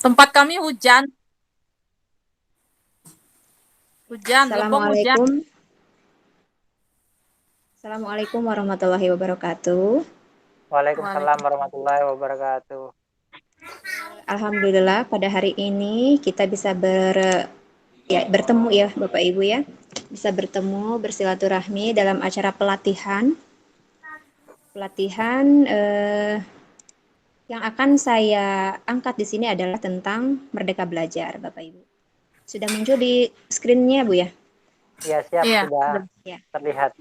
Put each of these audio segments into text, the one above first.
Tempat kami hujan. Hujan, Lebong hujan. Assalamualaikum. Assalamualaikum warahmatullahi wabarakatuh. Waalaikumsalam Waalaikumsalam. warahmatullahi wabarakatuh. Alhamdulillah pada hari ini kita bisa bertemu ya Bapak Ibu ya. Bisa bertemu bersilaturahmi dalam acara pelatihan. Pelatihan yang akan saya angkat di sini adalah tentang Merdeka Belajar, Bapak Ibu. Sudah muncul di screen-nya, Bu ya? Ya, siap, Iya, sudah Ya. terlihat.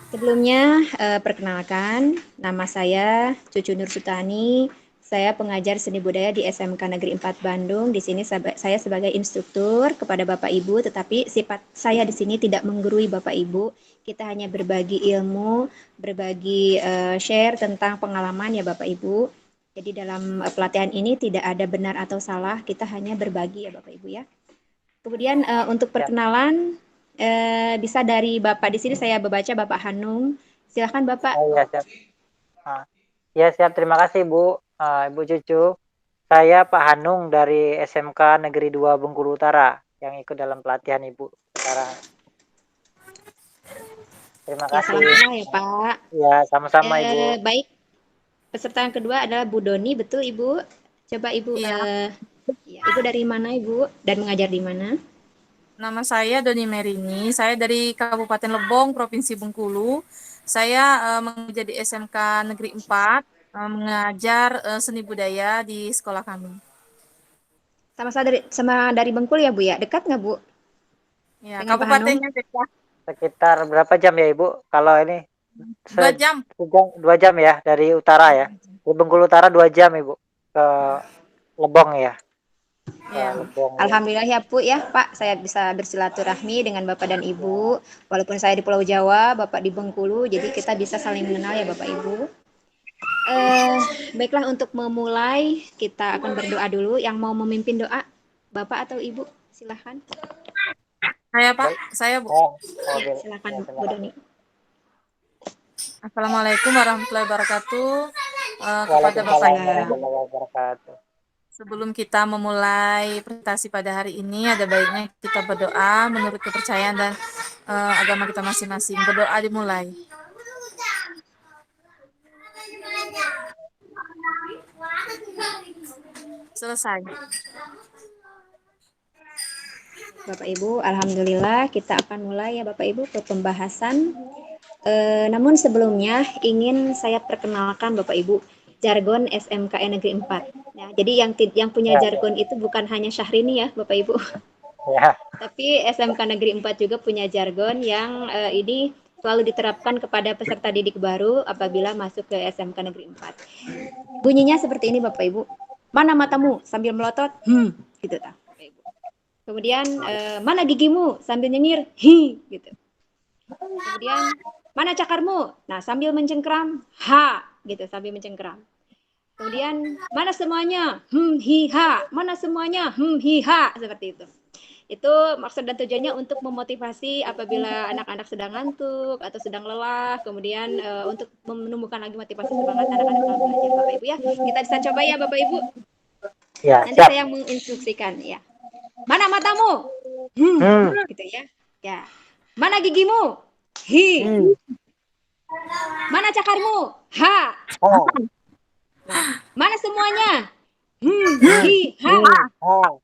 Sebelumnya, perkenalkan, nama saya Cucu Nur Sutani. Saya pengajar seni budaya di SMK Negeri 4 Bandung. Di sini saya sebagai instruktur kepada Bapak Ibu, tetapi sifat saya di sini tidak menggurui Bapak Ibu. Kita hanya berbagi ilmu, berbagi share tentang pengalaman ya Bapak Ibu. Jadi dalam pelatihan ini tidak ada benar atau salah, kita hanya berbagi ya Bapak Ibu ya. Kemudian untuk Ya, perkenalan bisa dari Bapak di sini saya membaca Bapak Hanung. Silahkan Bapak. ya siap. Ah, ya, siap. Terima kasih, Bu. Ibu Cucu. Saya Pak Hanung dari SMK Negeri 2 Bengkulu Utara yang ikut dalam pelatihan Ibu sekarang. Terima Ya salam kasih. kenal ya Pak. Ya, sama-sama Ibu. Baik, peserta yang kedua adalah Bu Doni, betul Ibu? Coba Ibu, iya. ya, Ibu dari mana Ibu dan mengajar di mana? Nama saya Doni Merini. Saya dari Kabupaten Lebong, Provinsi Bengkulu. Saya mengajar di SMK Negeri 4, mengajar seni budaya di sekolah kami. Sama dari Bengkulu ya Bu ya? Dekat nggak Bu Ya, dengan Pak Hanung? kabupatennya dekat. Sekitar berapa jam ya Ibu? Kalau ini 2 jam. sejam 2 jam ya dari utara ya. Di Bengkulu Utara 2 jam Ibu ke Lebong ya. Ke Iya. Lebong ya. Alhamdulillah ya Bu ya Pak, saya bisa bersilaturahmi dengan Bapak dan Ibu. Walaupun saya di Pulau Jawa, Bapak di Bengkulu, jadi kita bisa saling mengenal ya Bapak Ibu. Eh, Baiklah untuk memulai kita akan berdoa dulu. Yang mau memimpin doa, Bapak atau Ibu, silahkan. Saya Pak, Baik. saya Bu. Oh, Ya, oke. silahkan Ya, terima Bu kasih. Doni. Assalamualaikum warahmatullahi wabarakatuh. Kepada Bapak Waalaikumsalam Ibu, Waalaikumsalam. warahmatullahi wabarakatuh. sebelum kita memulai presentasi pada hari ini, ada baiknya kita berdoa menurut kepercayaan dan agama kita masing-masing. Berdoa dimulai. Selesai. Bapak Ibu, alhamdulillah kita akan mulai ya Bapak Ibu ke pembahasan. Namun sebelumnya ingin saya perkenalkan Bapak Ibu jargon SMKN Negeri 4. Ya, jadi yang punya Ya, jargon itu bukan hanya Syahrini ya Bapak Ibu, ya, tapi SMK Negeri 4 juga punya jargon yang ini selalu diterapkan kepada peserta didik baru apabila masuk ke SMK Negeri 4. Bunyinya seperti ini Bapak Ibu. Mana matamu sambil melotot? Gitu tak. Kemudian mana gigimu sambil nyengir? Gitu. Kemudian mana cakarmu? Nah, sambil mencengkram, gitu sambil mencengkram. Kemudian mana semuanya? Hi ha. Mana semuanya? Hi ha. Seperti itu. Itu maksud dan tujuannya untuk memotivasi apabila anak-anak sedang ngantuk atau sedang lelah, kemudian untuk menumbuhkan lagi motivasi semangat anak-anak dalam belajar Bapak Ibu ya. Kita bisa coba ya Bapak Ibu. ya, Nanti siap. saya menginstruksikan ya. Mana matamu? Hmm, Gitu ya. Ya. Mana gigimu? Hi. hmm, Mana cakarmu? Ha. oh, Nah, mana semuanya? hmm, Hi ha. oh,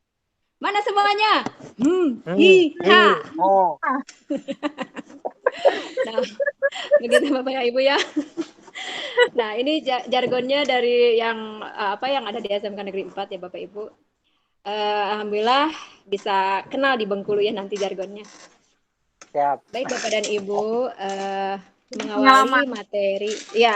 Mana semuanya? Hi hmm, ha. oh. Nah, begitu Bapak Ibu ya. Nah, ini jargonnya dari yang apa yang ada di SMK Negeri 4 ya Bapak Ibu. Alhamdulillah bisa kenal di Bengkulu ya nanti jargonnya. Siap. Baik Bapak dan Ibu, mengawali Pengalaman. materi ya,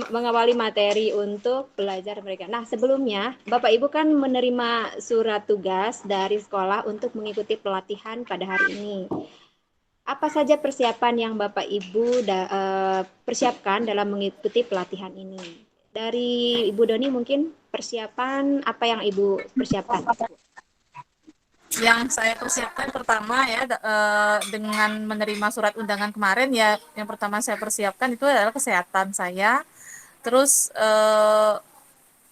mengawali materi untuk belajar mereka. Nah, sebelumnya Bapak Ibu kan menerima surat tugas dari sekolah untuk mengikuti pelatihan pada hari ini. Apa saja persiapan yang Bapak Ibu persiapkan dalam mengikuti pelatihan ini? Dari Ibu Doni mungkin persiapan apa yang Ibu persiapkan? Yang saya persiapkan pertama ya dengan menerima surat undangan kemarin ya, yang pertama saya persiapkan itu adalah kesehatan saya. Terus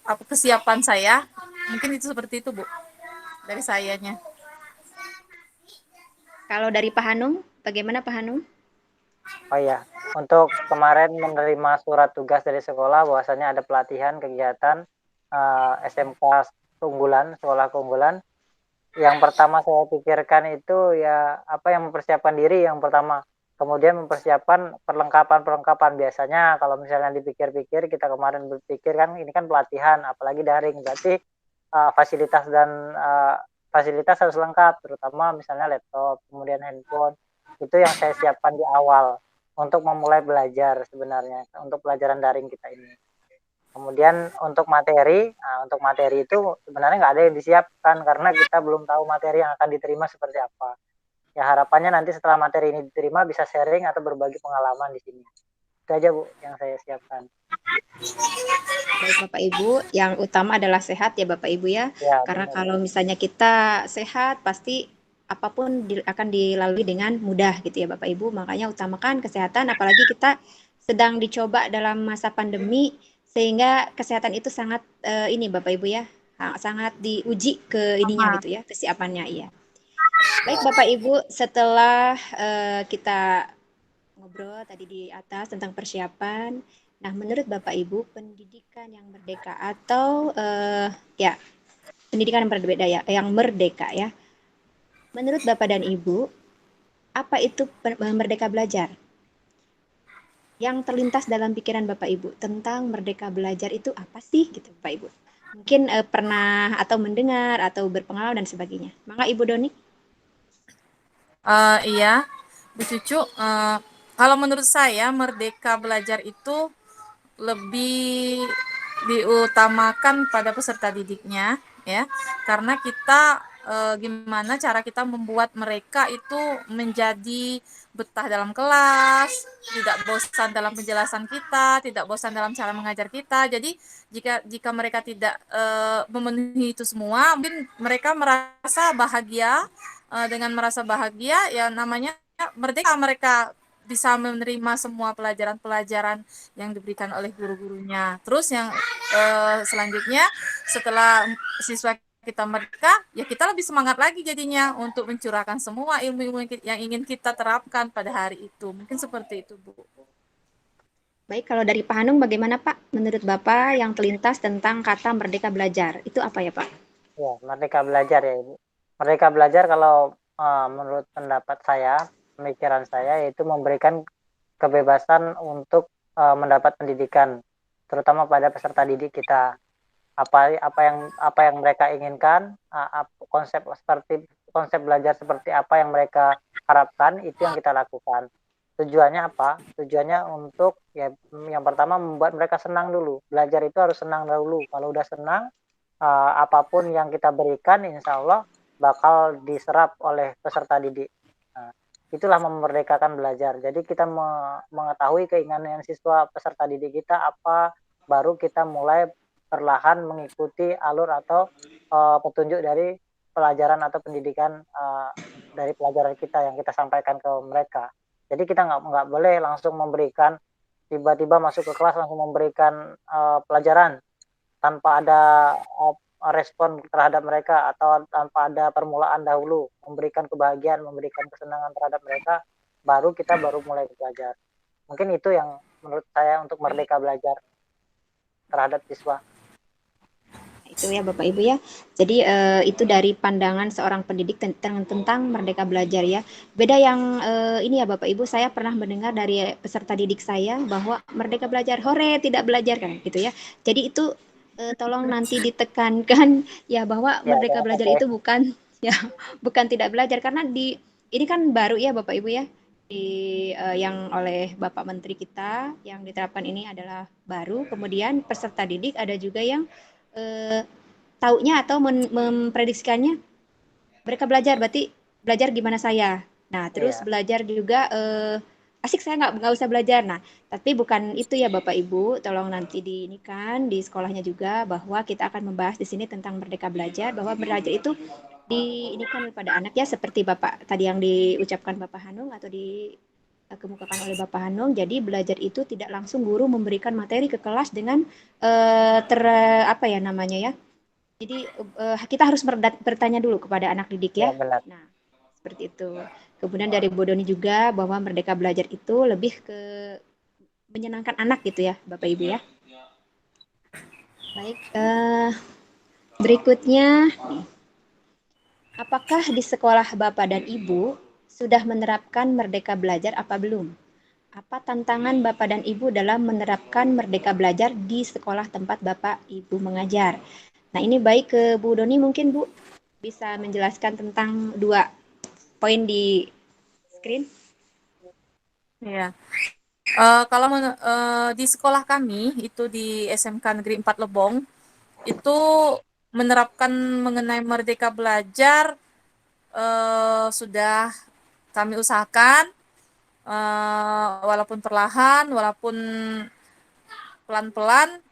apa kesiapan saya. Mungkin itu seperti itu, Bu, dari sayanya. Kalau dari Pak Hanung, bagaimana Pak Hanung? Oh iya, untuk kemarin menerima surat tugas dari sekolah bahwasanya ada pelatihan kegiatan SMK keunggulan, sekolah keunggulan. Yang pertama saya pikirkan itu ya apa yang mempersiapkan diri yang pertama. Kemudian mempersiapkan perlengkapan-perlengkapan. Biasanya kalau misalnya dipikir-pikir kita kemarin berpikir kan ini kan pelatihan apalagi daring berarti fasilitas dan fasilitas harus lengkap terutama misalnya laptop, kemudian handphone. Itu yang saya siapkan di awal untuk memulai belajar sebenarnya untuk pelajaran daring kita ini. Kemudian untuk materi itu sebenarnya nggak ada yang disiapkan karena kita belum tahu materi yang akan diterima seperti apa. Ya harapannya nanti setelah materi ini diterima bisa sharing atau berbagi pengalaman di sini. Itu aja Bu yang saya siapkan. Baik Bapak Ibu, yang utama adalah sehat ya Bapak Ibu ya. Ya Karena benar. kalau misalnya kita sehat, pasti apapun akan dilalui dengan mudah gitu ya Bapak Ibu. Makanya utamakan kesehatan, apalagi kita sedang dicoba dalam masa pandemi, sehingga kesehatan itu sangat ini Bapak Ibu ya, sangat diuji ke ininya Sama. gitu ya, kesiapannya iya. Baik Bapak Ibu, setelah kita ngobrol tadi di atas tentang persiapan. Nah, menurut Bapak Ibu, pendidikan yang merdeka atau ya pendidikan yang berbeda ya, yang merdeka ya. Menurut Bapak dan Ibu, apa itu merdeka belajar? Yang terlintas dalam pikiran Bapak Ibu tentang merdeka belajar itu apa sih gitu Bapak Ibu? Mungkin pernah atau mendengar atau berpengalaman dan sebagainya. Maka Ibu Doni. Iya, Bu Cucu. Kalau menurut saya merdeka belajar itu lebih diutamakan pada peserta didiknya, ya, karena kita gimana cara kita membuat mereka itu menjadi betah dalam kelas, tidak bosan dalam penjelasan kita, tidak bosan dalam cara mengajar kita. Jadi jika jika mereka tidak memenuhi itu semua, mungkin mereka merasa bahagia. Dengan merasa bahagia, ya namanya merdeka, mereka bisa menerima semua pelajaran-pelajaran yang diberikan oleh guru-gurunya. Terus yang selanjutnya setelah siswa kita merdeka, ya kita lebih semangat lagi jadinya untuk mencurahkan semua ilmu-ilmu yang ingin kita terapkan pada hari itu. Mungkin seperti itu, Bu. Baik, kalau dari Pak Hanung bagaimana Pak? Menurut Bapak yang terlintas tentang kata merdeka belajar, itu apa ya Pak? Ya, merdeka belajar ya Ibu. Merdeka belajar kalau menurut pendapat saya, pemikiran saya yaitu memberikan kebebasan untuk mendapat pendidikan, terutama pada peserta didik kita. Apa yang mereka inginkan, konsep belajar seperti apa yang mereka harapkan itu yang kita lakukan. Tujuannya apa? Tujuannya untuk ya yang pertama membuat mereka senang dulu. Belajar itu harus senang dulu. Kalau udah senang, apapun yang kita berikan insya Allah bakal diserap oleh peserta didik. Nah, itulah memerdekakan belajar. Jadi kita mengetahui keinginan siswa peserta didik kita apa, baru kita mulai perlahan mengikuti alur atau petunjuk dari pelajaran atau pendidikan dari pelajaran kita yang kita sampaikan ke mereka. Jadi kita nggak boleh langsung memberikan tiba-tiba masuk ke kelas langsung memberikan pelajaran tanpa ada respon terhadap mereka atau tanpa ada permulaan dahulu, memberikan kebahagiaan, memberikan kesenangan terhadap mereka, baru mulai belajar. Mungkin itu yang menurut saya untuk merdeka belajar terhadap siswa. Itu ya Bapak Ibu ya. Jadi itu dari pandangan seorang pendidik tentang merdeka belajar ya. Beda yang ini ya Bapak Ibu, saya pernah mendengar dari peserta didik saya bahwa merdeka belajar, hore tidak belajar kan gitu ya. Jadi itu tolong nanti ditekankan ya bahwa Ya, merdeka jangan belajar sampai itu bukan ya bukan tidak belajar karena ini kan baru ya Bapak Ibu ya. Yang oleh Bapak Menteri kita yang diterapkan ini adalah baru. Kemudian peserta didik ada juga yang eh, taunya atau memprediksikannya mereka belajar berarti belajar gimana saya. Nah, terus iya. belajar juga asik saya nggak usah belajar. Nah, tapi bukan itu ya Bapak Ibu, tolong nanti di ini kan di sekolahnya juga bahwa kita akan membahas di sini tentang merdeka belajar bahwa belajar itu di ini kan pada anak ya seperti Bapak tadi yang diucapkan Bapak Hanung atau di kemukakan oleh Bapak Hanung. Jadi belajar itu tidak langsung guru memberikan materi ke kelas dengan apa ya namanya ya. Jadi kita harus bertanya dulu kepada anak didik Ya ya. benar. Nah, seperti itu. Kemudian dari Bu Doni juga bahwa Merdeka Belajar itu lebih ke menyenangkan anak gitu ya, Bapak Ibu ya. Baik, berikutnya nih. Apakah di sekolah Bapak dan Ibu sudah menerapkan Merdeka Belajar apa belum? Apa tantangan Bapak dan Ibu dalam menerapkan Merdeka Belajar di sekolah tempat Bapak Ibu mengajar? Nah, ini baik ke Bu Doni mungkin Bu bisa menjelaskan tentang 2 poin di screen. Ya. Kalau di sekolah kami itu di SMK Negeri 4 Lebong itu menerapkan mengenai Merdeka Belajar sudah kami usahakan walaupun perlahan, walaupun pelan-pelan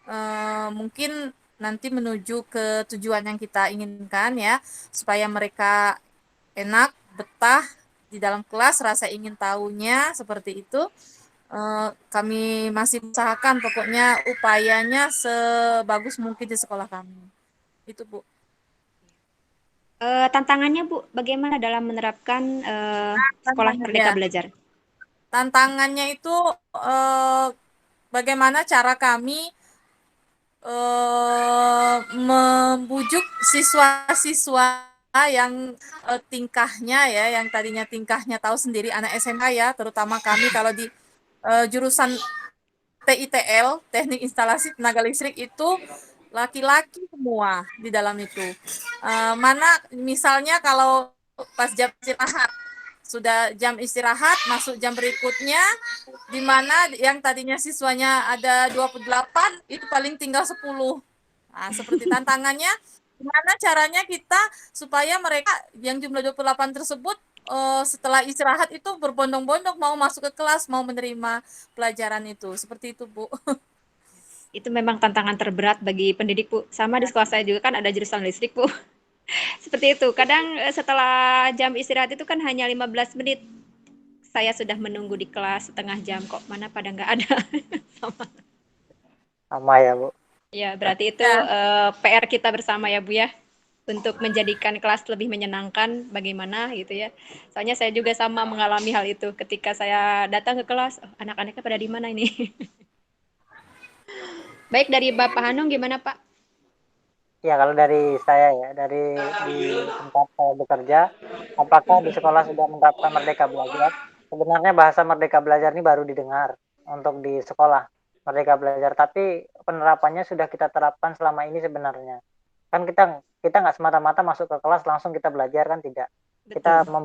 mungkin nanti menuju ke tujuan yang kita inginkan ya, supaya mereka enak, betah di dalam kelas, rasa ingin tahunya seperti itu. Kami masih usahakan pokoknya upayanya sebagus mungkin di sekolah kami. Itu, Bu. Tantangannya Bu, bagaimana dalam menerapkan sekolah Merdeka Ya, Belajar? tantangannya itu bagaimana cara kami membujuk siswa-siswa yang tingkahnya ya, yang tadinya tingkahnya tahu sendiri anak SMK ya, terutama kami kalau di jurusan TITL, Teknik Instalasi Tenaga Listrik itu laki-laki semua di dalam itu. Mana misalnya kalau pas jam istirahat, sudah jam istirahat, masuk jam berikutnya, di mana yang tadinya siswanya ada 28, itu paling tinggal 10. Nah, seperti tantangannya, gimana caranya kita supaya mereka yang jumlah 28 tersebut setelah istirahat itu berbondong-bondong mau masuk ke kelas, mau menerima pelajaran itu. Seperti itu, Bu. Itu memang tantangan terberat bagi pendidik, Bu. Sama di sekolah saya juga kan ada jurusan listrik, Bu. Seperti itu. Kadang setelah jam istirahat itu kan hanya 15 menit. Saya sudah menunggu di kelas setengah jam kok mana pada nggak ada. Sama. Sama ya, Bu. Ya, berarti itu Ya, PR kita bersama ya, Bu ya. Untuk menjadikan kelas lebih menyenangkan bagaimana gitu ya. Soalnya saya juga sama mengalami hal itu ketika saya datang ke kelas, oh, anak-anaknya pada di mana ini? Baik dari Bapak Hanung gimana, Pak? Ya kalau dari saya ya, dari di tempat saya bekerja, apakah di sekolah sudah menerapkan Merdeka Belajar? Sebenarnya bahasa Merdeka Belajar ini baru didengar untuk di sekolah, Merdeka Belajar, tapi penerapannya sudah kita terapkan selama ini sebenarnya. Kan kita kita nggak semata-mata masuk ke kelas langsung kita belajar kan tidak. Kita Betul.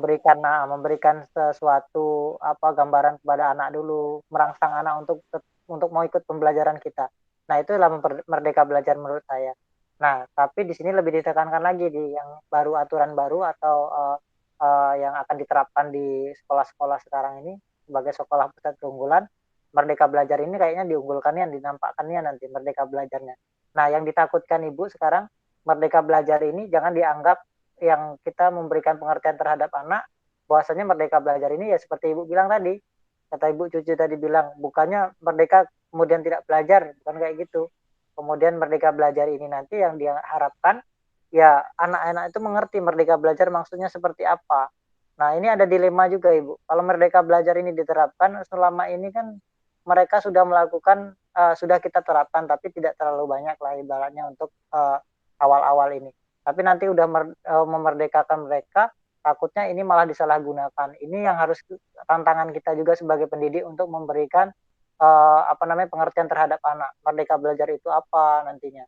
memberikan sesuatu gambaran kepada anak dulu, merangsang anak untuk mau ikut pembelajaran kita. Nah, itu adalah Merdeka Belajar menurut saya. Nah, tapi di sini lebih ditekankan lagi di yang baru aturan baru atau yang akan diterapkan di sekolah-sekolah sekarang ini sebagai sekolah pusat keunggulan, Merdeka Belajar ini kayaknya diunggulkannya, dinampakkannya nanti Merdeka Belajarnya. Nah, yang ditakutkan Ibu sekarang Merdeka Belajar ini jangan dianggap yang kita memberikan pengertian terhadap anak, bahwasanya Merdeka Belajar ini ya seperti Ibu bilang tadi, kata Ibu Cucu tadi bilang, bukannya merdeka kemudian tidak belajar, bukan kayak gitu. Kemudian Merdeka Belajar ini nanti yang dia harapkan ya anak-anak itu mengerti Merdeka Belajar maksudnya seperti apa. Nah, ini ada dilema juga Ibu. Kalau Merdeka Belajar ini diterapkan selama ini kan mereka sudah melakukan sudah kita terapkan tapi tidak terlalu banyak lah ibaratnya untuk awal-awal ini. Tapi nanti udah memerdekakan mereka, takutnya ini malah disalahgunakan. Ini yang harus tantangan kita juga sebagai pendidik untuk memberikan pengertian terhadap anak. Merdeka Belajar itu apa nantinya.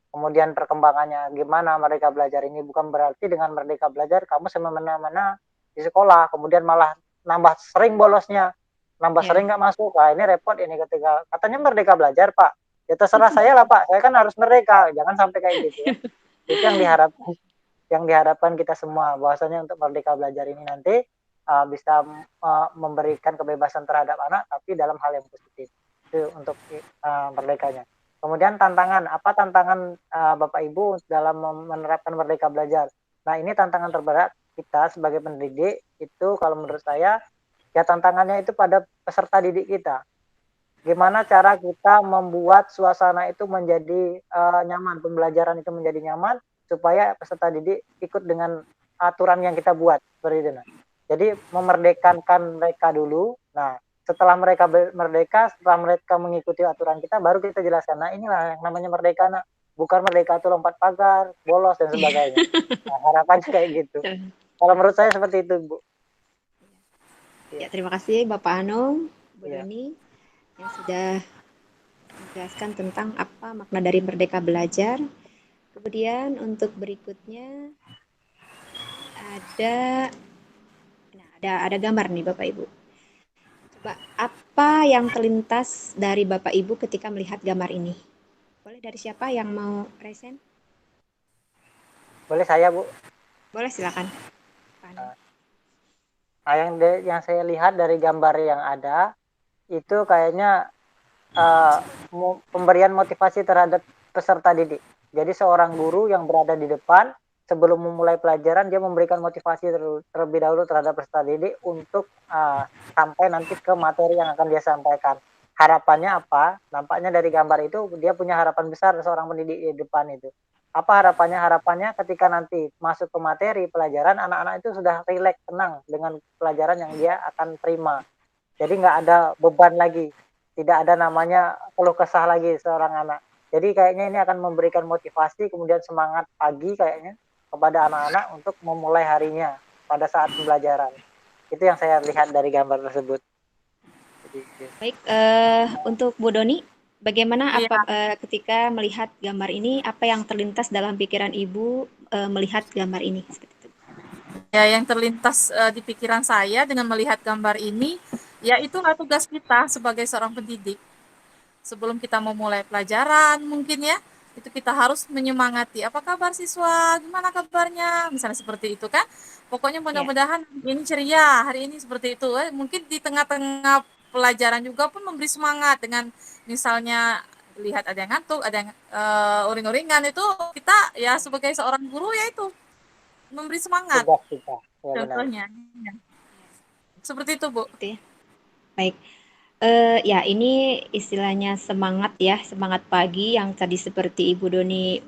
Kemudian perkembangannya gimana Merdeka Belajar ini, bukan berarti dengan Merdeka Belajar kamu semena-mena di sekolah, kemudian malah nambah sering bolosnya, nambah Ya. sering nggak masuk. Nah, ini repot ini ketika katanya Merdeka Belajar, Pak. Ya terserah saya lah, Pak. Saya kan harus merdeka. Jangan sampai kayak gitu ya. Itu yang diharapkan kita semua, bahwasanya untuk Merdeka Belajar ini nanti bisa memberikan kebebasan terhadap anak tapi dalam hal yang positif. Itu untuk merdekanya. Kemudian apa tantangan Bapak Ibu dalam menerapkan Merdeka Belajar? Nah, ini tantangan terberat kita sebagai pendidik itu kalau menurut saya Ya tantangannya itu pada peserta didik kita. Gimana cara kita membuat suasana itu menjadi nyaman, pembelajaran itu menjadi nyaman supaya peserta didik ikut dengan aturan yang kita buat seperti itu. Nah. Jadi memerdekakan mereka dulu. Nah, setelah mereka merdeka, setelah mereka mengikuti aturan kita, baru kita jelaskan. Nah, inilah yang namanya merdeka, nak. Bukan merdeka itu lompat pagar, bolos dan sebagainya. Nah, harapannya kayak gitu. Kalau menurut saya seperti itu, Bu. Ya, terima kasih Bapak Anung, Bu Iya. Doni yang sudah menjelaskan tentang apa makna dari merdeka belajar. Kemudian untuk berikutnya ada ada gambar nih Bapak Ibu. Coba apa yang terlintas dari Bapak Ibu ketika melihat gambar ini? Boleh dari siapa yang mau present? Boleh saya, Bu? Boleh silakan. Nah, yang saya lihat dari gambar yang ada itu kayaknya pemberian motivasi terhadap peserta didik. Jadi seorang guru yang berada di depan sebelum memulai pelajaran dia memberikan motivasi terlebih dahulu terhadap peserta didik untuk sampai nanti ke materi yang akan dia sampaikan. Harapannya apa? Nampaknya dari gambar itu dia punya harapan besar seorang pendidik di depan itu. Apa harapannya? Harapannya ketika nanti masuk ke materi pelajaran, anak-anak itu sudah rileks, tenang dengan pelajaran yang dia akan terima. Jadi nggak ada beban lagi, tidak ada namanya keluh kesah lagi seorang anak. Jadi kayaknya ini akan memberikan motivasi kemudian semangat pagi kayaknya kepada anak-anak untuk memulai harinya pada saat pembelajaran. Itu yang saya lihat dari gambar tersebut. Baik, untuk Bu Doni, bagaimana Iya, ketika melihat gambar ini, apa yang terlintas dalam pikiran Ibu melihat gambar ini? Seperti itu. ya yang terlintas di pikiran saya dengan melihat gambar ini, ya itulah tugas kita sebagai seorang pendidik. Sebelum kita mau mulai pelajaran mungkin ya, itu kita harus menyemangati, apa kabar siswa, gimana kabarnya, misalnya seperti itu kan. Pokoknya Ya, mudah-mudahan ini ceria, hari ini seperti itu. Mungkin di tengah-tengah pelajaran juga pun memberi semangat dengan misalnya lihat ada yang ngantuk, ada yang uring-uringan, itu kita ya sebagai seorang guru ya itu memberi semangat Tugas kita, ya benar. contohnya. Ya. Seperti itu, Bu. gitu ya. Baik, ya ini istilahnya semangat ya, semangat pagi yang tadi seperti Ibu Doni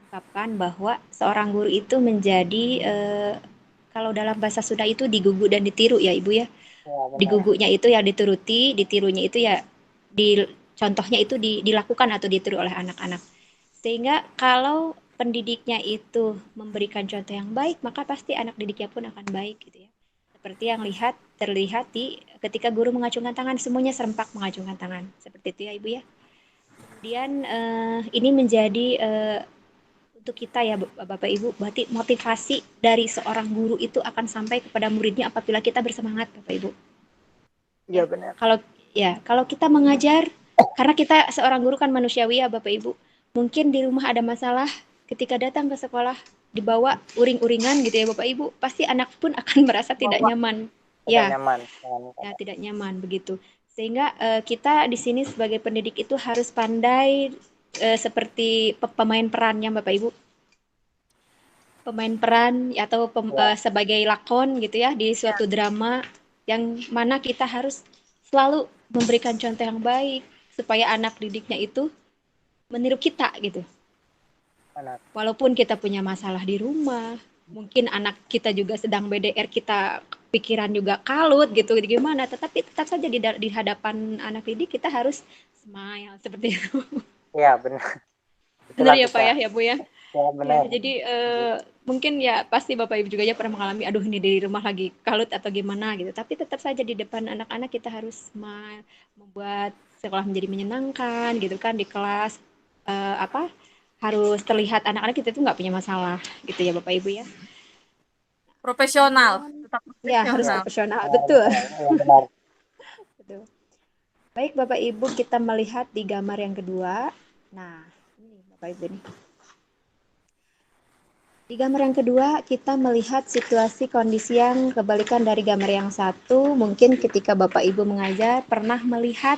ungkapkan bahwa seorang guru itu menjadi kalau dalam bahasa Sunda itu digugu dan ditiru ya Ibu ya. Ya benar. Digugunya itu ya dituruti, ditirunya itu ya di contohnya itu dilakukan atau ditiru oleh anak-anak. Sehingga kalau pendidiknya itu memberikan contoh yang baik, maka pasti anak didiknya pun akan baik gitu ya. Seperti yang terlihat di ketika guru mengacungkan tangan, semuanya serempak mengacungkan tangan. Seperti itu ya Ibu ya. Kemudian ini menjadi untuk kita ya Bapak Ibu, berarti motivasi dari seorang guru itu akan sampai kepada muridnya apabila kita bersemangat Bapak Ibu. Iya Ya, benar. kalau kita mengajar, karena kita seorang guru kan manusiawi ya Bapak Ibu, mungkin di rumah ada masalah, ketika datang ke sekolah dibawa uring-uringan gitu ya Bapak Ibu, pasti anak pun akan merasa tidak Bahwa nyaman. Tidak Ya, nyaman. ya tidak nyaman begitu. Sehingga kita di sini sebagai pendidik itu harus pandai seperti pemain perannya Bapak Ibu, pemain peran atau Ya, sebagai lakon gitu ya di ya, suatu drama yang mana kita harus selalu memberikan contoh yang baik supaya anak didiknya itu meniru kita gitu. benar. Walaupun kita punya masalah di rumah, mungkin anak kita juga sedang BDR, kita pikiran juga kalut gitu gimana, tetapi tetap saja di hadapan anak didik kita harus smile seperti itu. Iya benar. Benar Itulah ya Pak kita. ya Bu ya. Ya Ya, benar. jadi mungkin ya pasti Bapak Ibu juga ya pernah mengalami, aduh ini di rumah lagi kalut atau gimana gitu. Tapi tetap saja di depan anak-anak kita harus smile, membuat sekolah menjadi menyenangkan gitu kan di kelas apa harus terlihat anak-anak kita itu nggak punya masalah gitu ya Bapak Ibu ya. profesional, Kemudian tetap ya harus Ya, profesional. profesional, benar, betul. ya, benar. Betul. Baik Bapak Ibu kita melihat di gambar yang kedua. Nah, ini Bapak Ibu nih. Di gambar yang kedua, kita melihat situasi kondisi yang kebalikan dari gambar yang satu. Mungkin ketika Bapak Ibu mengajar, pernah melihat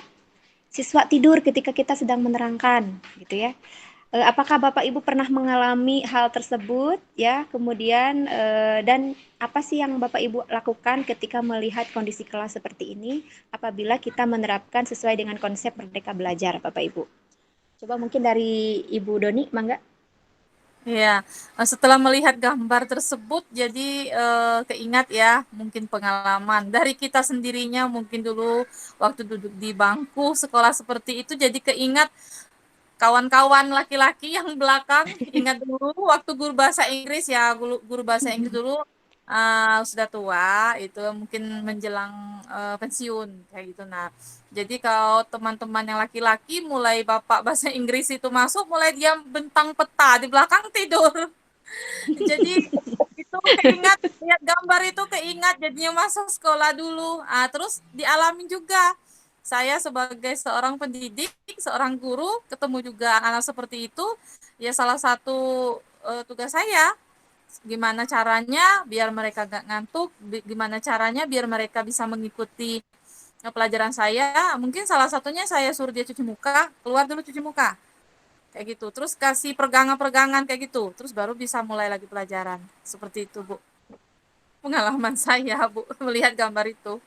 siswa tidur ketika kita sedang menerangkan, gitu ya. Apakah Bapak Ibu pernah mengalami hal tersebut ya? Kemudian dan apa sih yang Bapak Ibu lakukan ketika melihat kondisi kelas seperti ini apabila kita menerapkan sesuai dengan konsep Merdeka Belajar, Bapak Ibu? Coba mungkin dari Ibu Doni, mangga. Ya, setelah melihat gambar tersebut, jadi keingat ya, mungkin pengalaman dari kita sendirinya, mungkin dulu waktu duduk di bangku sekolah seperti itu, jadi keingat kawan-kawan laki-laki yang belakang. Ingat dulu waktu guru bahasa Inggris ya, guru bahasa Inggris dulu sudah tua, itu mungkin menjelang pensiun kayak gitu. Nah, jadi kalau teman-teman yang laki-laki mulai bapak bahasa Inggris itu masuk, mulai dia bentang peta di belakang tidur. Jadi itu keingat lihat gambar itu keingat jadinya masa sekolah dulu. Terus dialami juga. Saya sebagai seorang pendidik, seorang guru, ketemu juga anak-anak seperti itu. Ya salah satu tugas saya gimana caranya biar mereka gak ngantuk, gimana caranya biar mereka bisa mengikuti pelajaran saya. Mungkin salah satunya saya suruh dia cuci muka, keluar dulu cuci muka kayak gitu, terus kasih peregangan-peregangan kayak gitu, terus baru bisa mulai lagi pelajaran seperti itu, Bu, pengalaman saya, Bu, melihat gambar itu.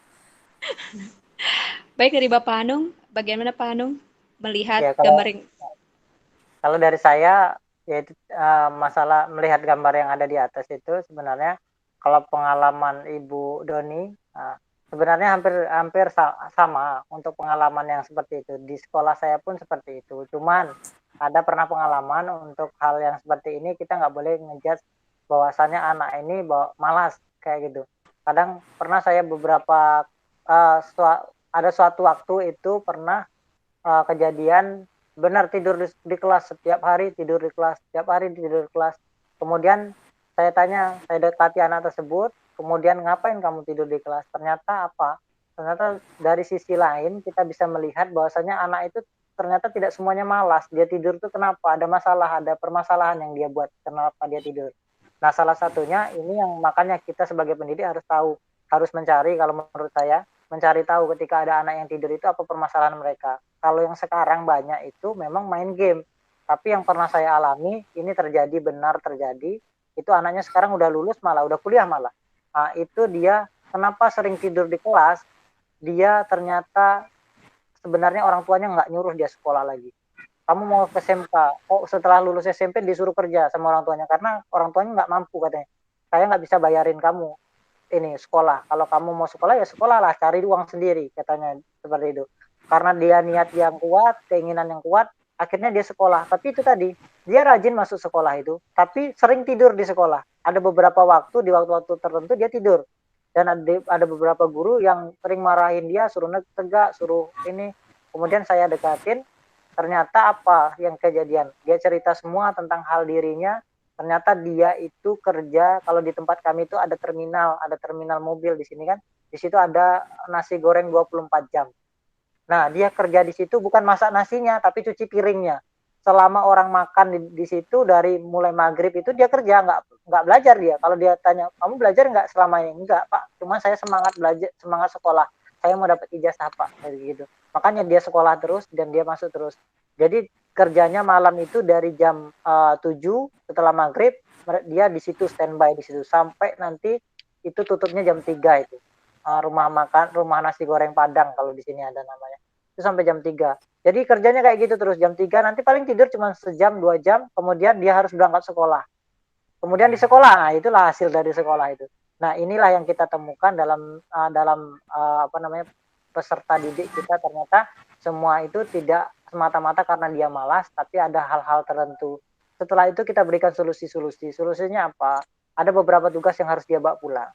Baik dari Bapak Hanung, bagaimana Pak Hanung melihat Ya gambar kalau yang kalau dari saya yaitu masalah melihat gambar yang ada di atas itu sebenarnya kalau pengalaman Ibu Doni sebenarnya hampir hampir sama untuk pengalaman yang seperti itu. Di sekolah saya pun seperti itu. Cuman ada pernah pengalaman untuk hal yang seperti ini kita nggak boleh ngejudge bahwasannya anak ini malas kayak gitu. Kadang pernah saya beberapa ada suatu waktu itu pernah kejadian benar tidur di kelas setiap hari, tidur di kelas setiap hari, tidur di kelas. Kemudian saya tanya, saya dekati anak tersebut, kemudian ngapain kamu tidur di kelas? Ternyata apa? Ternyata dari sisi lain kita bisa melihat bahwasanya anak itu ternyata tidak semuanya malas. Dia tidur tuh kenapa? Ada masalah, ada permasalahan yang dia buat kenapa dia tidur. Nah, salah satunya ini yang makanya kita sebagai pendidik harus tahu, harus mencari kalau menurut saya, mencari tahu ketika ada anak yang tidur itu apa permasalahan mereka. Kalau yang sekarang banyak itu memang main game. Tapi yang pernah saya alami, ini terjadi, benar terjadi, itu anaknya sekarang udah lulus malah, udah kuliah malah. Nah, itu dia kenapa sering tidur di kelas, dia ternyata sebenarnya orang tuanya nggak nyuruh dia sekolah lagi. Kamu mau ke SMK, oh setelah lulus SMP disuruh kerja sama orang tuanya, karena orang tuanya nggak mampu katanya. Saya nggak bisa bayarin kamu ini sekolah. Kalau kamu mau sekolah ya sekolah lah, cari uang sendiri katanya seperti itu. Karena dia niat yang kuat, keinginan yang kuat, akhirnya dia sekolah. Tapi itu tadi, dia rajin masuk sekolah itu, tapi sering tidur di sekolah. Ada beberapa waktu, di waktu-waktu tertentu dia tidur. Dan ada beberapa guru yang sering marahin dia, suruh tegak, suruh ini. Kemudian saya dekatin, ternyata apa yang kejadian? Dia cerita semua tentang hal dirinya, ternyata dia itu kerja kalau di tempat kami itu ada terminal mobil di sini kan. Di situ ada nasi goreng 24 jam. Nah, dia kerja di situ bukan masak nasinya tapi cuci piringnya. Selama orang makan di situ dari mulai maghrib itu dia kerja, nggak belajar dia. Kalau dia tanya, kamu belajar nggak selama ini? Enggak, Pak. Cuma saya semangat belajar, semangat sekolah. Saya mau dapat ijazah, Pak. Kayak gitu. Makanya dia sekolah terus dan dia masuk terus. Jadi kerjanya malam itu dari jam 7 setelah maghrib dia di situ standby di situ sampai nanti itu tutupnya jam 3 itu. Rumah makan, rumah nasi goreng Padang kalau di sini ada namanya. Itu sampai jam 3. Jadi kerjanya kayak gitu terus jam 3 nanti paling tidur cuma sejam 2 jam, kemudian dia harus berangkat sekolah. Kemudian di sekolah, nah itulah hasil dari sekolah itu. Nah, inilah yang kita temukan apa namanya peserta didik kita, ternyata semua itu tidak semata-mata karena dia malas, tapi ada hal-hal tertentu. Setelah itu kita berikan solusi-solusi. Solusinya apa? Ada beberapa tugas yang harus dia bawa pulang.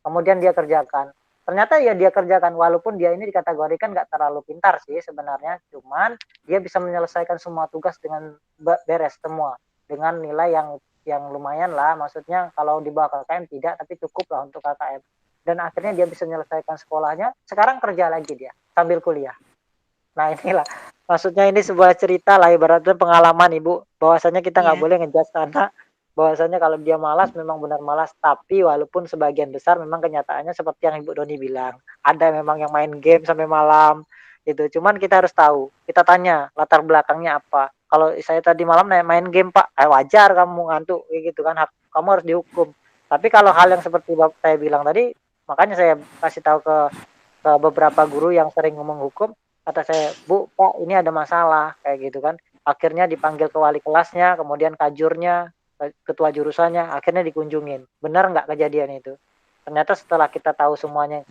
Kemudian dia kerjakan. Ternyata ya dia kerjakan, walaupun dia ini dikategorikan nggak terlalu pintar sih sebenarnya, cuman dia bisa menyelesaikan semua tugas dengan beres semua, dengan nilai yang lumayan lah, maksudnya kalau di bawah KKM tidak, tapi cukup lah untuk KKM. Dan akhirnya dia bisa menyelesaikan sekolahnya, sekarang kerja lagi dia, sambil kuliah. Nah inilah, maksudnya ini sebuah cerita lah, ibaratnya pengalaman Ibu, bahwasanya kita nggak ya. boleh ngejudge anak, bahwasanya kalau dia malas memang benar malas, tapi walaupun sebagian besar memang kenyataannya seperti yang Ibu Doni bilang, ada memang yang main game sampai malam, itu. Cuman kita harus tahu, kita tanya latar belakangnya apa. kalau saya tadi malam main game Pak, wajar kamu ngantuk kayak gitu kan, kamu harus dihukum. Tapi kalau hal yang seperti saya bilang tadi, makanya saya kasih tahu ke beberapa guru yang sering menghukum, kata saya, "Bu, Pak, ini ada masalah," kayak gitu kan. Akhirnya dipanggil ke wali kelasnya, kemudian kajurnya, ketua jurusannya, akhirnya dikunjungin. Benar nggak kejadian itu? Ternyata setelah kita tahu semuanya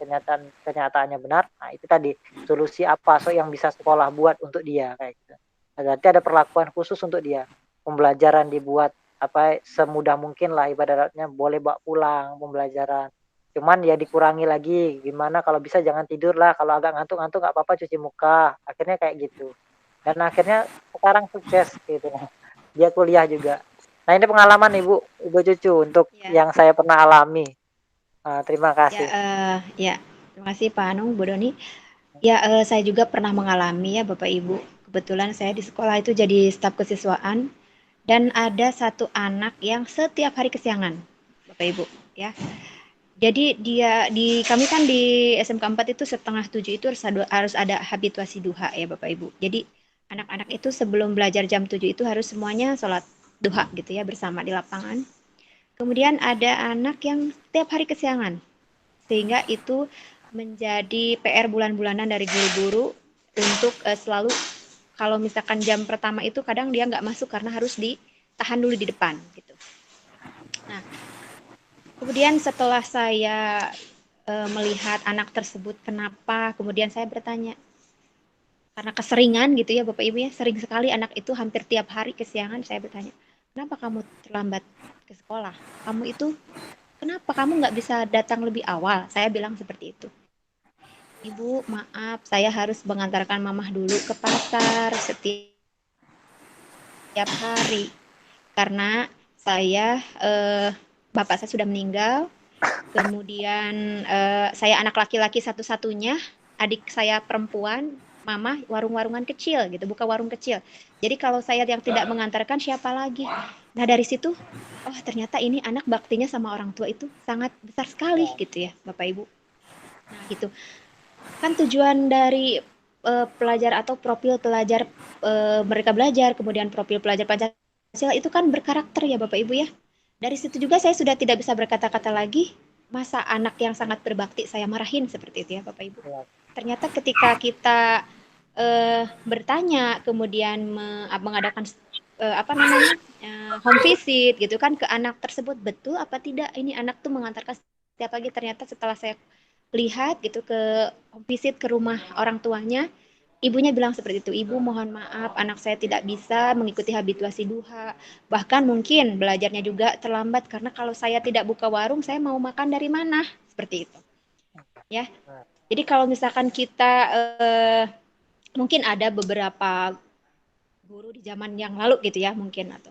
kenyataannya benar, nah itu tadi solusi apa yang bisa sekolah buat untuk dia kayak gitu. Nah, berarti ada perlakuan khusus untuk dia. Pembelajaran dibuat semudah mungkin lah ibaratnya boleh bawa pulang pembelajaran. Cuman ya dikurangi lagi, gimana kalau bisa jangan tidur lah, kalau agak ngantuk-ngantuk nggak apa-apa cuci muka, akhirnya kayak gitu. Dan akhirnya sekarang sukses gitu. Dia kuliah juga. Nah ini pengalaman Ibu Cucu untuk Ya, yang saya pernah alami. Terima ya, kasih. ya. Terima kasih Pak Anung, Bu Doni. Ya, saya juga pernah mengalami ya Bapak Ibu. Kebetulan saya di sekolah itu jadi staf kesiswaan dan ada satu anak yang setiap hari kesiangan, Bapak Ibu, ya. Jadi kami kan di SMK 4 itu setengah 7 itu harus ada habituasi duha ya Bapak Ibu. Jadi anak-anak itu sebelum belajar jam 7 itu harus semuanya sholat duha gitu ya bersama di lapangan. Kemudian ada anak yang setiap hari kesiangan. Sehingga itu menjadi PR bulan-bulanan dari guru-guru untuk selalu kalau misalkan jam pertama itu kadang dia nggak masuk karena harus ditahan dulu di depan gitu. Nah, kemudian setelah saya melihat anak tersebut kenapa, kemudian saya bertanya, karena keseringan gitu ya Bapak Ibu ya, sering sekali anak itu hampir tiap hari kesiangan, saya bertanya, kenapa kamu terlambat ke sekolah? Kamu itu, kenapa kamu nggak bisa datang lebih awal? Saya bilang seperti itu. Ibu, maaf, saya harus mengantarkan mamah dulu ke pasar setiap hari karena saya bapak saya sudah meninggal. Kemudian saya anak laki-laki satu-satunya, adik saya perempuan, mama warung-warungan kecil gitu, buka warung kecil. Jadi kalau saya yang tidak mengantarkan siapa lagi? Nah dari situ, oh ternyata ini anak baktinya sama orang tua itu sangat besar sekali gitu ya, Bapak Ibu. Nah gitu. Kan tujuan dari pelajar atau profil pelajar mereka belajar, kemudian profil pelajar Pancasila itu kan berkarakter ya Bapak Ibu ya. Dari situ juga saya sudah tidak bisa berkata-kata lagi, masa anak yang sangat berbakti saya marahin seperti itu ya Bapak Ibu. Ya, Ternyata ketika kita bertanya, kemudian mengadakan apa namanya home visit gitu kan ke anak tersebut, betul apa tidak ini anak tuh mengantarkan setiap pagi. Ternyata setelah saya lihat gitu ke visit ke rumah orang tuanya, ibunya bilang seperti itu, ibu mohon maaf anak saya tidak bisa mengikuti habituasi duha, bahkan mungkin belajarnya juga terlambat karena kalau saya tidak buka warung saya mau makan dari mana, seperti itu ya. Jadi kalau misalkan kita mungkin ada beberapa guru di zaman yang lalu gitu ya mungkin, atau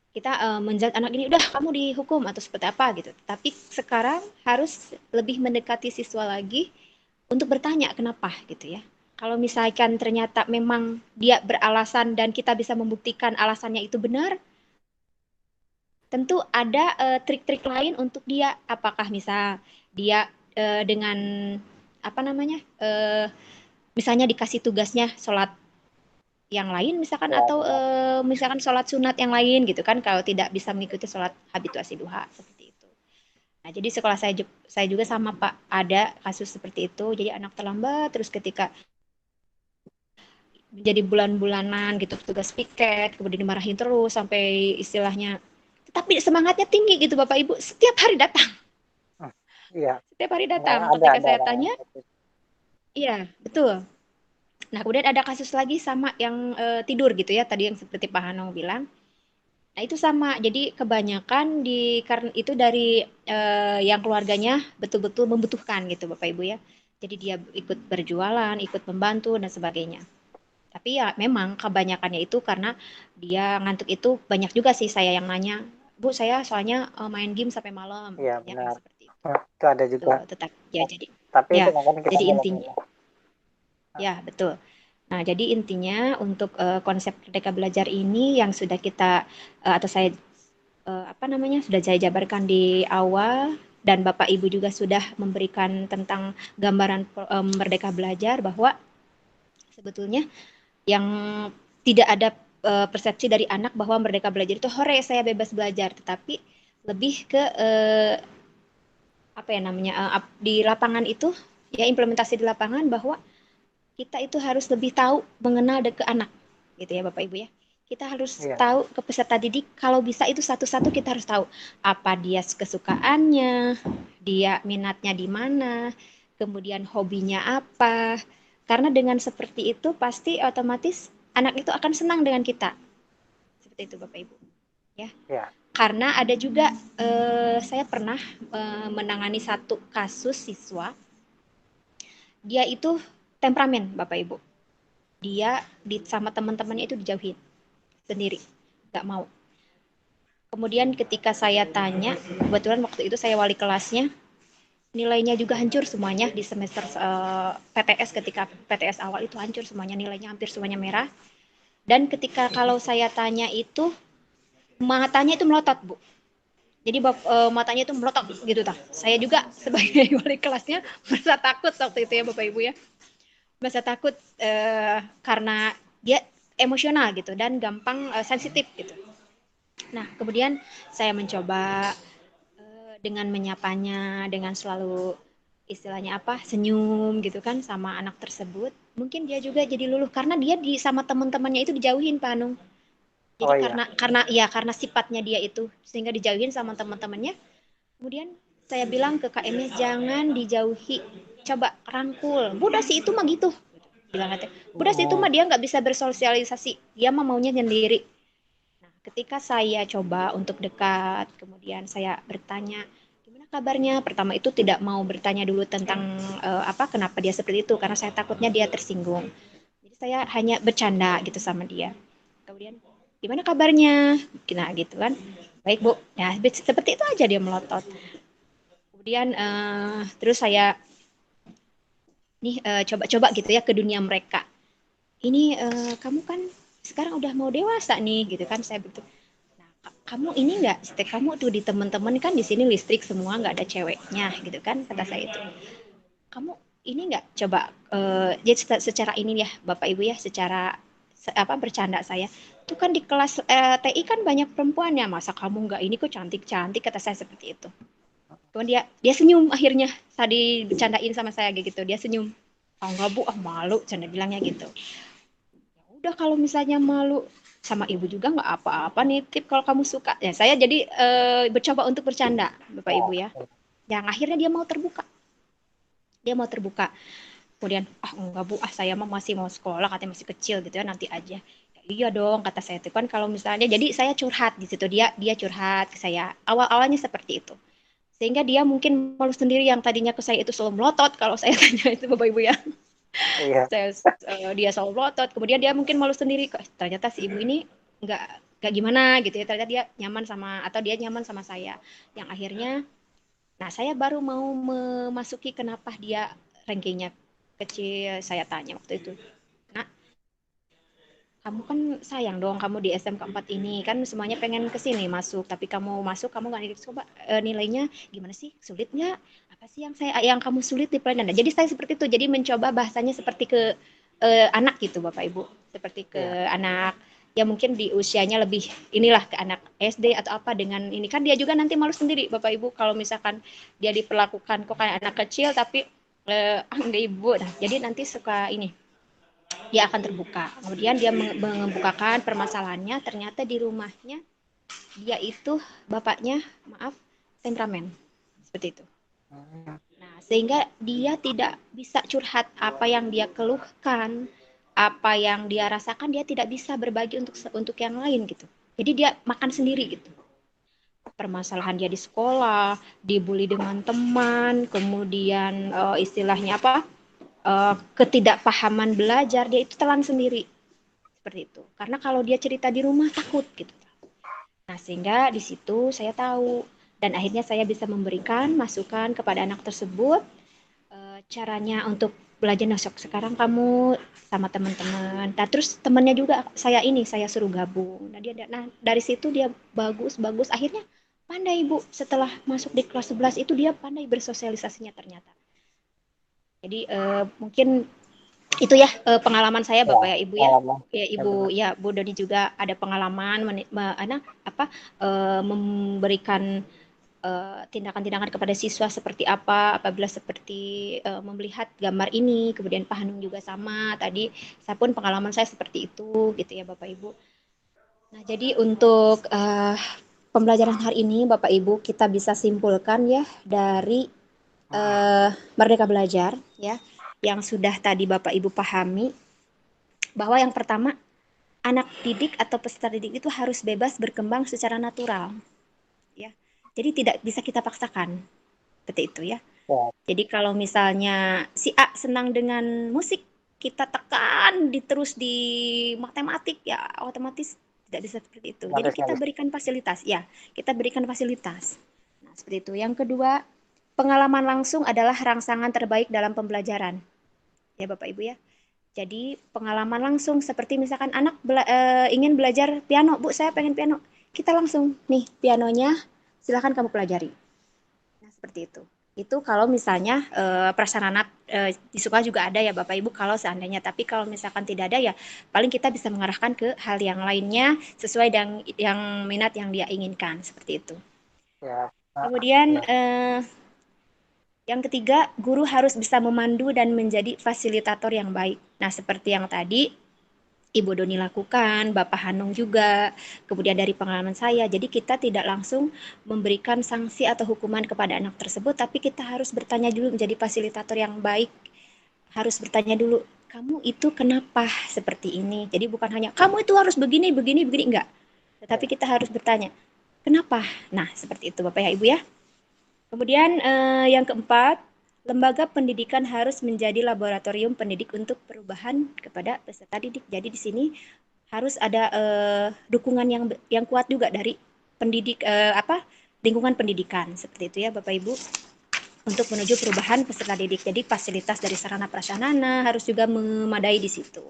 kita menjat anak ini udah kamu dihukum atau seperti apa gitu. Tapi sekarang harus lebih mendekati siswa lagi untuk bertanya kenapa gitu ya. Kalau misalkan ternyata memang dia beralasan dan kita bisa membuktikan alasannya itu benar, tentu ada trik-trik lain untuk dia. Apakah misal dia dengan apa namanya, misalnya dikasih tugasnya sholat yang lain misalkan ya, atau benar. misalkan sholat sunat yang lain gitu kan kalau tidak bisa mengikuti sholat habituasi duha seperti itu. Nah, jadi sekolah saya juga sama Pak ada kasus seperti itu. Jadi anak terlambat terus ketika menjadi bulan-bulanan gitu tugas piket kemudian dimarahin terus sampai istilahnya tapi semangatnya tinggi gitu Bapak Ibu setiap hari datang. Iya, Setiap hari nggak datang. ada Ketika ada saya orang yang tanya, seperti itu. iya, betul. Nah, kemudian ada kasus lagi sama yang tidur gitu ya, tadi yang seperti Pak Hanong bilang. Nah, itu sama. Jadi kebanyakan karena itu dari yang keluarganya betul-betul membutuhkan gitu Bapak Ibu ya. Jadi dia ikut berjualan, ikut membantu dan sebagainya. Tapi ya memang kebanyakannya itu karena dia ngantuk itu banyak juga sih saya yang nanya, Bu saya soalnya main game sampai malam, Iya banyak yang benar. seperti itu. Itu ada juga. Betul, tetap ya jadi Tapi itu ya makanya kita jadi intinya jalanin. ya betul. Nah, jadi intinya untuk konsep Merdeka Belajar ini yang sudah kita atau saya apa namanya sudah saya jabarkan di awal dan Bapak Ibu juga sudah memberikan tentang gambaran Merdeka Belajar bahwa sebetulnya yang tidak ada persepsi dari anak bahwa Merdeka Belajar itu hore saya bebas belajar, tetapi lebih ke apa ya namanya di lapangan itu ya implementasi di lapangan bahwa kita itu harus lebih tahu mengenal ke anak gitu ya Bapak Ibu ya. Kita harus Iya. tahu ke peserta didik, kalau bisa itu satu-satu kita harus tahu apa dia kesukaannya, dia minatnya di mana, kemudian hobinya apa. Karena dengan seperti itu pasti otomatis anak itu akan senang dengan kita. Seperti itu Bapak Ibu. Ya. Iya. Karena ada juga saya pernah menangani satu kasus siswa, dia itu temperamen Bapak Ibu. Dia sama teman-temannya itu dijauhin sendiri, nggak mau. Kemudian ketika saya tanya, kebetulan waktu itu saya wali kelasnya, nilainya juga hancur semuanya di semester PTS, ketika PTS awal itu hancur semuanya, nilainya hampir semuanya merah. Dan ketika kalau saya tanya itu, matanya itu melotot Bu. Jadi matanya itu melotot gitu tah. Saya juga sebagai wali kelasnya merasa takut waktu itu ya Bapak Ibu ya. Merasa takut karena dia emosional gitu dan gampang sensitif gitu. Nah, kemudian saya mencoba dengan menyapanya, dengan selalu istilahnya apa, senyum gitu kan sama anak tersebut. Mungkin dia juga jadi luluh karena dia sama teman-temannya itu dijauhin Pak Anung. Jadi Oh iya. karena sifatnya dia itu sehingga dijauhin sama teman-temannya. Kemudian saya bilang ke KM-nya jangan dijauhi, coba rangkul. Budak sih itu mah gitu. Bilang katanya, budak sih itu mah Oh, dia nggak bisa bersosialisasi, dia mah maunya sendiri. Nah, ketika saya coba untuk dekat, kemudian saya bertanya, gimana kabarnya? Pertama itu tidak mau bertanya dulu tentang apa kenapa dia seperti itu karena saya takutnya dia tersinggung. Jadi saya hanya bercanda gitu sama dia. Kemudian gimana kabarnya? Nah, gitu kan. Baik, Bu. Ya, seperti itu aja dia melotot. Kemudian terus saya nih coba-coba gitu ya ke dunia mereka. Ini kamu kan sekarang udah mau dewasa nih gitu kan saya begitu. Kamu ini nggak, kamu tuh di teman-teman kan di sini listrik semua nggak ada ceweknya gitu kan kata saya itu. Kamu ini nggak coba jadi secara ini ya Bapak Ibu ya secara apa bercanda saya tuh kan di kelas TI kan banyak perempuan ya masa kamu nggak ini kok cantik-cantik kata saya seperti itu. Kemudian dia senyum akhirnya tadi bercandain sama saya gitu dia senyum. Oh nggak Bu, ah malu canda bilangnya gitu. Udah kalau misalnya malu sama ibu juga nggak apa-apa nitip kalau kamu suka ya saya jadi bercoba untuk bercanda Bapak Ibu ya ya. yang akhirnya dia mau terbuka kemudian ah enggak Bu ah saya mah masih mau sekolah katanya masih kecil gitu ya nanti aja ya, iya dong kata saya itu kan kalau misalnya jadi saya curhat di situ dia curhat ke saya awalnya seperti itu sehingga dia mungkin malu sendiri yang tadinya ke saya itu selalu melotot kalau saya tanya itu Bapak Ibu ya Iya. saya dia selalu melotot kemudian dia mungkin malu sendiri ternyata si ibu ini nggak nggak gimana gitu ya ternyata dia nyaman sama atau dia nyaman sama saya yang akhirnya nah saya baru mau memasuki kenapa dia rankingnya kecil saya tanya waktu itu nah kamu kan sayang dong kamu di SMK 4 ini kan semuanya pengen ke sini masuk tapi kamu masuk kamu nggak coba nilainya gimana sih sulit nggak apa sih yang kamu sulit di pelajaran jadi saya seperti itu jadi mencoba bahasanya seperti ke anak gitu Bapak Ibu seperti ke Iya. anak ya mungkin di usianya lebih inilah ke anak SD atau apa dengan ini kan dia juga nanti malu sendiri Bapak Ibu kalau misalkan dia diperlakukan kok kayak anak kecil tapi enggak ibu nah jadi nanti suka ini dia akan terbuka. Kemudian dia membukakan permasalahannya, ternyata di rumahnya dia itu bapaknya, maaf, temperamen. Seperti itu. Hmm. Nah, sehingga dia tidak bisa curhat apa yang dia keluhkan, apa yang dia rasakan dia tidak bisa berbagi untuk yang lain gitu. Jadi dia makan sendiri gitu. Permasalahan dia di sekolah, dibully dengan teman, kemudian istilahnya apa? Ketidakpahaman belajar dia itu telan sendiri seperti itu karena kalau dia cerita di rumah takut gitu nah sehingga di situ saya tahu dan akhirnya saya bisa memberikan masukan kepada anak tersebut caranya untuk belajar nasok sekarang kamu sama teman-teman nah terus temannya juga saya suruh gabung nah dari situ dia bagus bagus akhirnya pandai Bu setelah masuk di kelas 11 itu dia pandai bersosialisasinya ternyata jadi mungkin Itu ya pengalaman saya Ya, Bapak ya Ibu ya. pengalaman. Ya Ya Ibu benar. ya Bu Doni juga ada pengalaman memberikan tindakan-tindakan kepada siswa seperti apa apabila seperti melihat gambar ini, kemudian Pak Hanung juga sama tadi, saya pun pengalaman saya seperti itu gitu ya Bapak Ibu. Nah jadi untuk pembelajaran hari ini Bapak Ibu kita bisa simpulkan ya dari Merdeka Belajar ya yang sudah tadi Bapak Ibu pahami bahwa yang pertama anak didik atau peserta didik itu harus bebas berkembang secara natural ya. Jadi tidak bisa kita paksakan. Seperti itu ya. Ya, Jadi kalau misalnya si A senang dengan musik, kita tekan terus di matematik ya otomatis tidak bisa seperti itu. Jadi otomatis nggak kita bisa. berikan fasilitas, ya, kita berikan fasilitas. Nah, seperti itu. Yang kedua, pengalaman langsung adalah rangsangan terbaik dalam pembelajaran. Ya, Bapak Ibu ya. Jadi pengalaman langsung seperti misalkan anak ingin belajar piano, Bu, saya pengen piano. Kita langsung nih pianonya silakan kamu pelajari. Nah, seperti itu. Itu kalau misalnya prasarana di sekolah juga ada ya Bapak Ibu kalau seandainya. Tapi kalau misalkan tidak ada ya paling kita bisa mengarahkan ke hal yang lainnya sesuai dengan yang minat yang dia inginkan seperti itu. Ya, Kemudian ya. yang ketiga, guru harus bisa memandu dan menjadi fasilitator yang baik. Nah, seperti yang tadi Ibu Doni lakukan, Bapak Hanung juga, kemudian dari pengalaman saya. Jadi kita tidak langsung memberikan sanksi atau hukuman kepada anak tersebut, tapi kita harus bertanya dulu menjadi fasilitator yang baik. Harus bertanya dulu, kamu itu kenapa seperti ini? Jadi bukan hanya kamu itu harus begini, begini, begini, enggak. Tetapi Ya. kita harus bertanya, kenapa? Nah, seperti itu Bapak ya Ibu ya. Kemudian yang keempat, lembaga pendidikan harus menjadi laboratorium pendidik untuk perubahan kepada peserta didik. Jadi di sini harus ada dukungan yang kuat juga dari pendidik lingkungan pendidikan seperti itu ya Bapak Ibu untuk menuju perubahan peserta didik. Jadi fasilitas dari sarana prasarana harus juga memadai di situ.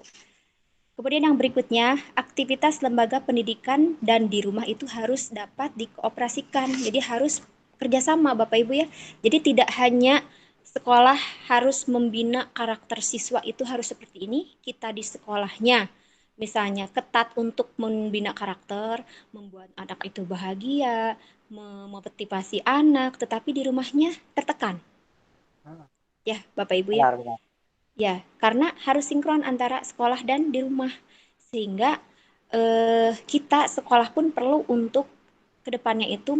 Kemudian yang berikutnya, aktivitas lembaga pendidikan dan di rumah itu harus dapat dikoperasikan. Jadi harus kerjasama Bapak Ibu ya. Jadi tidak hanya sekolah harus membina karakter siswa itu harus seperti ini, kita di sekolahnya misalnya ketat untuk membina karakter, membuat anak itu bahagia, memotivasi anak, tetapi di rumahnya tertekan. Ya, Bapak Ibu ya. Benar, benar. Ya, karena harus sinkron antara sekolah dan di rumah. Sehingga kita sekolah pun perlu untuk kedepannya itu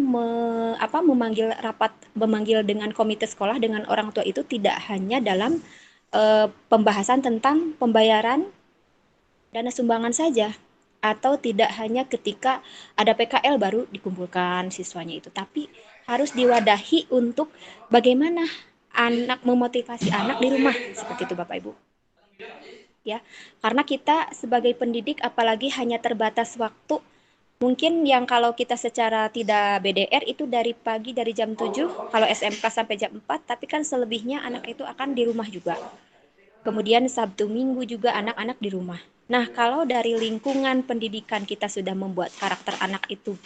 memanggil dengan komite sekolah dengan orang tua itu tidak hanya dalam pembahasan tentang pembayaran dana sumbangan saja atau tidak hanya ketika ada PKL baru dikumpulkan siswanya itu, tapi harus diwadahi untuk bagaimana anak memotivasi anak di rumah seperti itu Bapak Ibu. Ya, karena kita sebagai pendidik apalagi hanya terbatas waktu. Mungkin yang kalau kita secara tidak BDR itu dari pagi dari jam 7 kalau SMK sampai jam 4, tapi kan selebihnya anak itu akan di rumah juga. Kemudian Sabtu Minggu juga anak-anak di rumah. Nah, kalau dari lingkungan pendidikan kita sudah membuat karakter anak itu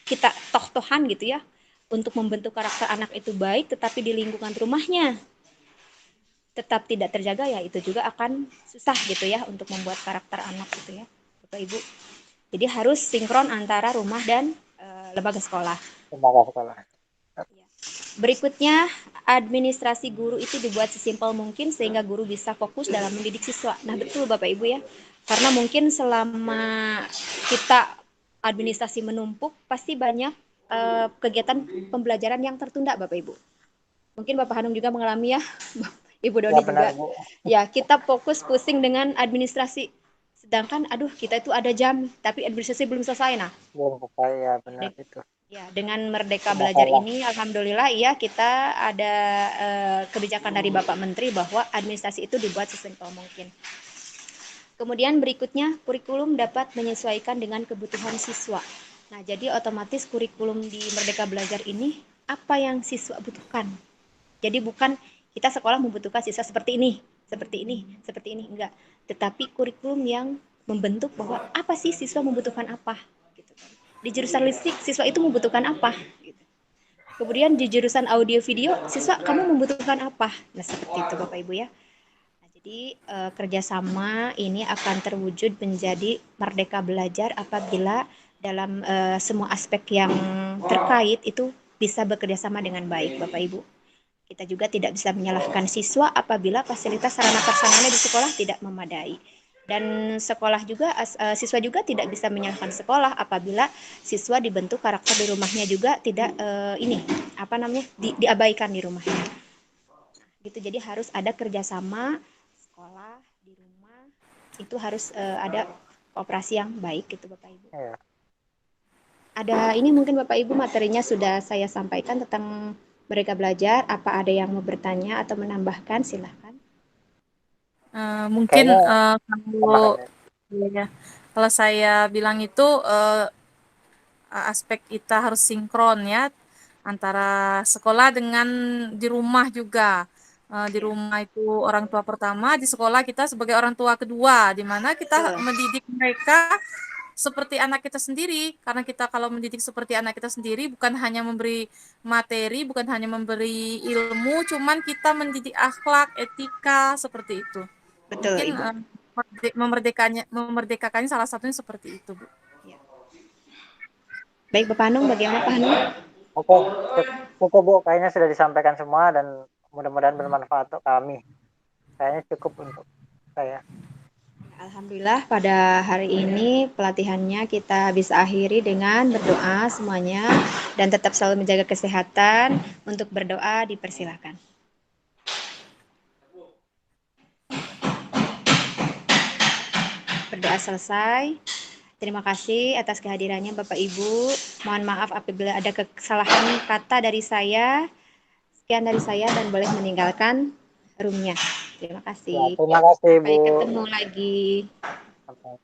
kita toh-tohan gitu ya untuk membentuk karakter anak itu baik tetapi di lingkungan rumahnya tetap tidak terjaga ya itu juga akan susah gitu ya untuk membuat karakter anak gitu ya Bapak Ibu. Jadi harus sinkron antara rumah dan lembaga sekolah. Lembaga sekolah. Berikutnya, administrasi guru itu dibuat sesimpel mungkin sehingga guru bisa fokus dalam mendidik siswa. Nah, betul Bapak Ibu ya. Karena mungkin selama kita administrasi menumpuk, pasti banyak kegiatan pembelajaran yang tertunda Bapak Ibu. Mungkin Bapak Hanung juga mengalami ya, Ibu Ya Doni benar, juga. Bu. Ya, kita fokus pusing dengan administrasi. Sedangkan, aduh, kita itu ada jam, tapi administrasi belum selesai. Nah, Belum selesai, ya benar itu. ya, dengan Merdeka Itu Belajar masalah. ini, alhamdulillah ya kita ada kebijakan dari Bapak Menteri bahwa administrasi itu dibuat sesimpel mungkin. Kemudian berikutnya, kurikulum dapat menyesuaikan dengan kebutuhan siswa. Nah, jadi otomatis kurikulum di Merdeka Belajar ini apa yang siswa butuhkan. Jadi bukan kita sekolah membutuhkan siswa seperti ini, seperti ini, seperti ini, enggak. Tetapi kurikulum yang membentuk bahwa apa sih siswa membutuhkan apa. Gitu kan. Di jurusan listrik, siswa itu membutuhkan apa. Gitu. Kemudian di jurusan audio video, siswa kamu membutuhkan apa? Nah, seperti itu Bapak Ibu ya. Nah, jadi kerjasama ini akan terwujud menjadi merdeka belajar apabila dalam semua aspek yang terkait itu bisa bekerja sama dengan baik Bapak Ibu. Kita juga tidak bisa menyalahkan siswa apabila fasilitas sarana prasarana di sekolah tidak memadai. Dan sekolah juga siswa juga tidak bisa menyalahkan sekolah apabila siswa dibentuk karakter di rumahnya juga tidak diabaikan di rumahnya. Gitu, jadi harus ada kerjasama sekolah di rumah, itu harus ada kooperasi yang baik gitu Bapak Ibu. Iya. Ada ini mungkin Bapak Ibu materinya sudah saya sampaikan tentang mereka belajar. Apa ada yang mau bertanya atau menambahkan? Silahkan. Mungkin Kayaknya kalau tambahan ya. ya, kalau saya bilang itu aspek kita harus sinkron ya antara sekolah dengan di rumah juga. Di rumah itu orang tua pertama, di sekolah kita sebagai orang tua kedua, di mana kita Betul. mendidik mereka seperti anak kita sendiri. Karena kita kalau mendidik seperti anak kita sendiri, bukan hanya memberi materi, bukan hanya memberi ilmu, cuman kita mendidik akhlak, etika, seperti itu. Betul Mungkin Ibu. memerdekakannya salah satunya seperti itu, Bu. Ya. Baik Bapak Hanung, bagaimana Pak Hanung? Oke, cukup Bu, kayaknya sudah disampaikan semua dan mudah-mudahan bermanfaat untuk kami. Kayaknya cukup untuk saya. Alhamdulillah pada hari ini pelatihannya kita bisa akhiri dengan berdoa semuanya dan tetap selalu menjaga kesehatan. Untuk berdoa dipersilakan. Berdoa selesai. Terima kasih atas kehadirannya Bapak Ibu. Mohon maaf apabila ada kesalahan kata dari saya. Sekian dari saya dan boleh meninggalkan roomnya. Terima Ya, kasih. terima kasih Sampai Bu. ketemu lagi. Sampai